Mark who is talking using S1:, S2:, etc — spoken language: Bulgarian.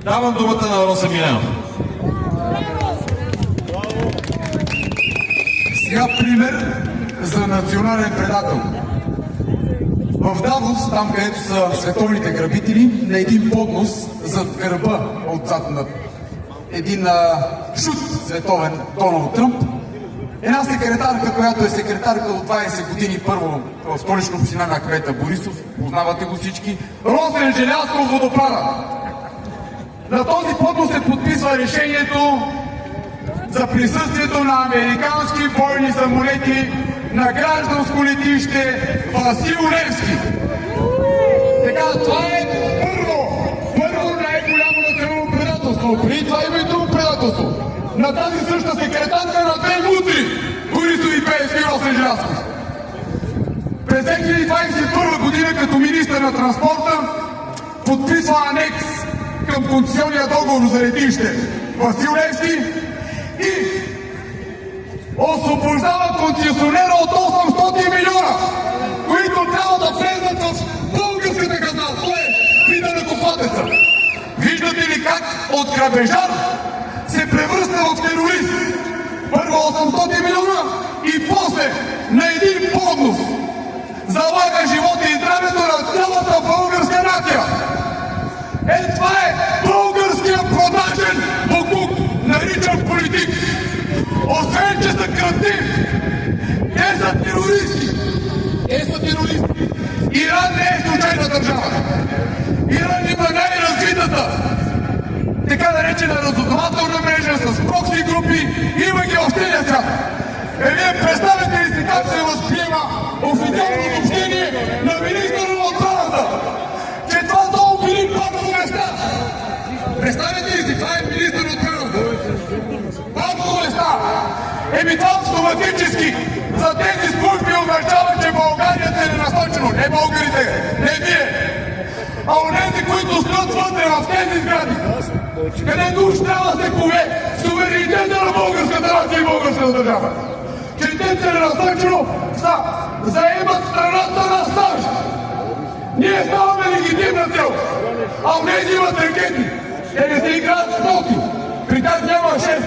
S1: Давам думата на Росен Милянов.
S2: Сега пример за национален предател. В Давос, там където са световните грабители, на един поднос зад гърба, отзад на един шут световен Доналд Тръмп, една секретарка, която е секретарка от 20 години, първо в столична община на кмета Борисов, познавате го всички, Росен Желязков водопада. На този поднос се подписва решението за присъствието на американски бойни самолети на гражданско летище Васил Левски. Така, това е първо най-голямо национално предателство. Преди това има и друго предателство. На тази съща секретарка на две мутри, Борисов и Пеевски и Росен Желязков. През 2021 година като министър на транспорта подписва анекс към концесионния договор за летище Васил Левски и освобождава концесионера от 800 милиона, които трябва да влезнат в българската хазна, т.е. при данъкоплатеца. Виждате ли как от грабежар се превръща в терорист? Първо 800 милиона и после на един поднос залага живота и здравето на цялата българска нация. Това е българския продажен боклук, наричан политик. Освен, че са кръвни, те са терористи. Иран не е случайна държава. Иран има най-развитата, така наречена разузнавателна мрежа с прокси групи, има ги в целия свят. Вие представете ли си как се възприема официално съобщение на министъра на отбраната, че това долу били първо места? Представете ли си, това е министър от отбраната. Първо места. Това автоматически за тези служби означава, че България е целенасочено. Не българите, не вие, а онези, които стоят вътре в тези сгради, където уж трябва да се кове суверенитета на българската нация и българската държава. Че те целенасочено заемат страната на САЩ. Ние ставаме легитимна цел, а онези имат ракети. Те не се играят с ноти. При тях няма 6.